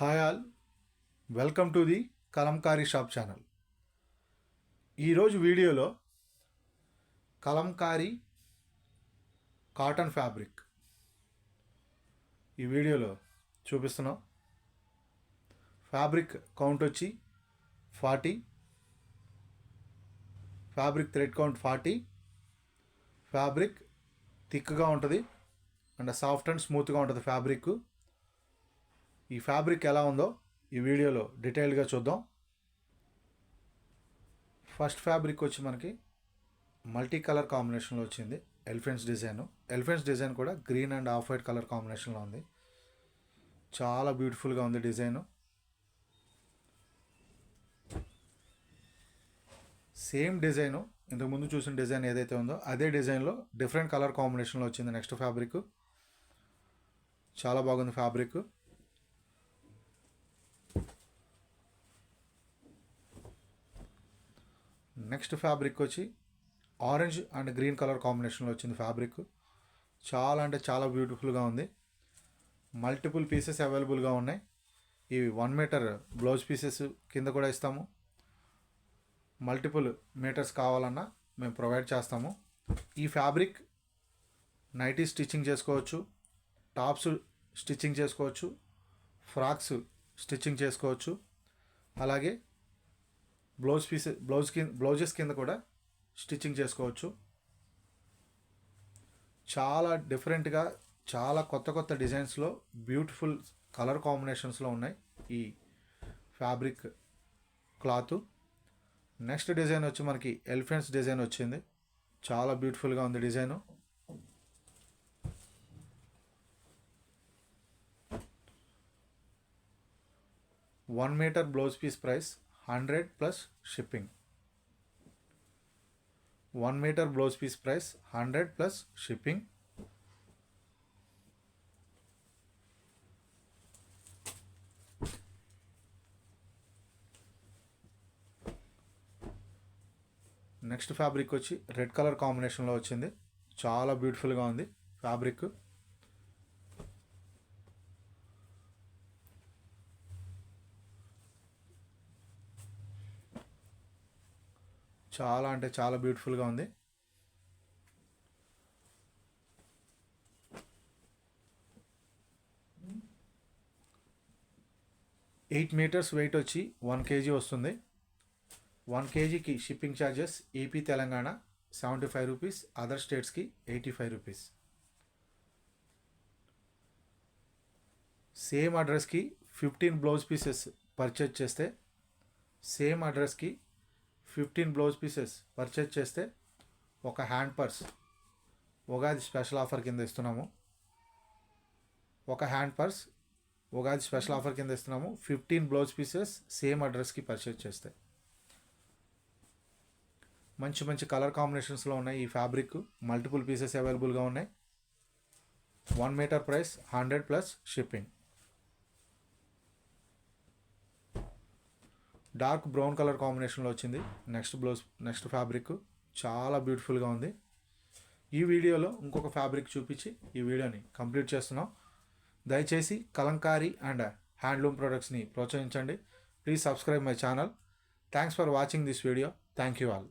Hi all, welcome to the Kalamkari shop channel. ఈరోజు వీడియోలో Kalamkari cotton fabric ఈ వీడియోలో చూపిస్తున్నాం. ఫ్యాబ్రిక్ కౌంట్ వచ్చి 40, ఫ్యాబ్రిక్ థ్రెడ్ కౌంట్ 40. ఫ్యాబ్రిక్ థిక్గా ఉంటుంది అండ్ సాఫ్ట్ అండ్ స్మూత్గా ఉంటుంది ఫ్యాబ్రిక్. ఈ ఫ్యాబ్రిక్ ఎలా ఉందో ఈ వీడియోలో డీటెయిల్గా చూద్దాం. ఫస్ట్ ఫ్యాబ్రిక్ వచ్చి మనకి మల్టీ కలర్ కాంబినేషన్లో వచ్చింది. ఎలిఫెంట్స్ డిజైన్ కూడా green and off white colour కాంబినేషన్లో ఉంది. చాలా బ్యూటిఫుల్గా ఉంది డిజైను. సేమ్ డిజైను ఇంతకుముందు చూసిన డిజైన్ ఏదైతే ఉందో అదే డిజైన్లో డిఫరెంట్ కలర్ కాంబినేషన్లో వచ్చింది నెక్స్ట్ ఫ్యాబ్రిక్. చాలా బాగుంది ఫ్యాబ్రిక్. నెక్స్ట్ ఫ్యాబ్రిక్ వచ్చి ఆరెంజ్ అండ్ గ్రీన్ కలర్ కాంబినేషన్లో వచ్చింది ఫ్యాబ్రిక్. చాలా అంటే చాలా బ్యూటిఫుల్గా ఉంది. మల్టిపుల్ పీసెస్ అవైలబుల్గా ఉన్నాయి. ఇవి 1 మీటర్ బ్లౌజ్ పీసెస్ కింద కూడా ఇస్తాము. మల్టిపుల్ మీటర్స్ కావాలన్నా మేము ప్రొవైడ్ చేస్తాము. ఈ ఫ్యాబ్రిక్ నైటీ స్టిచ్చింగ్ చేసుకోవచ్చు, టాప్స్ స్టిచ్చింగ్ చేసుకోవచ్చు, ఫ్రాక్స్ స్టిచ్చింగ్ చేసుకోవచ్చు. అలాగే బ్లౌజెస్ కింద కూడా స్టిచ్చింగ్ చేసుకోవచ్చు. చాలా డిఫరెంట్గా చాలా కొత్త డిజైన్స్లో బ్యూటిఫుల్ కలర్ కాంబినేషన్స్లో ఉన్నాయి ఈ ఫ్యాబ్రిక్ క్లాత్. నెక్స్ట్ డిజైన్ వచ్చి మనకి ఎలిఫెంట్స్ డిజైన్ వచ్చింది. చాలా బ్యూటిఫుల్గా ఉంది design. One meter blouse piece price 100 plus shipping. 1 meter blouse piece price 100 plus shipping. Next fabric వచ్చి రెడ్ కలర్ కాంబినేషన్లో వచ్చింది. చాలా బ్యూటిఫుల్గా ఉంది ఫ్యాబ్రిక్. చాలా అంటే చాలా బ్యూటిఫుల్గా ఉంది. ఎయిట్ మీటర్స్ వెయిట్ వచ్చి 1 kg వస్తుంది. 1 kgకి shipping charges AP Telangana 75 rupees, other స్టేట్స్కి 85 రూపీస్. సేమ్ అడ్రస్కి 15 బ్లౌజ్ పీసెస్ పర్చేజ్ చేస్తే ఒక hand purse Ugadi special offer కింద ఇస్తున్నాము. 15 బ్లౌజ్ పీసెస్ సేమ్ అడ్రస్కి పర్చేజ్ చేస్తే. మంచి కలర్ కాంబినేషన్స్లో ఉన్నాయి ఈ ఫ్యాబ్రిక్. మల్టిపుల్ పీసెస్ అవైలబుల్గా ఉన్నాయి. 1 meter price 100 plus shipping. Dark brown colour కాంబినేషన్లో వచ్చింది నెక్స్ట్ ఫ్యాబ్రిక్. చాలా బ్యూటిఫుల్గా ఉంది. ఈ వీడియోలో ఇంకొక ఫ్యాబ్రిక్ చూపించి ఈ వీడియోని కంప్లీట్ చేస్తున్నాం. దయచేసి కలంకారీ అండ్ హ్యాండ్లూమ్ ప్రొడక్ట్స్ని ప్రోత్సహించండి. Please subscribe my channel. Thanks for watching this video. Thank you all.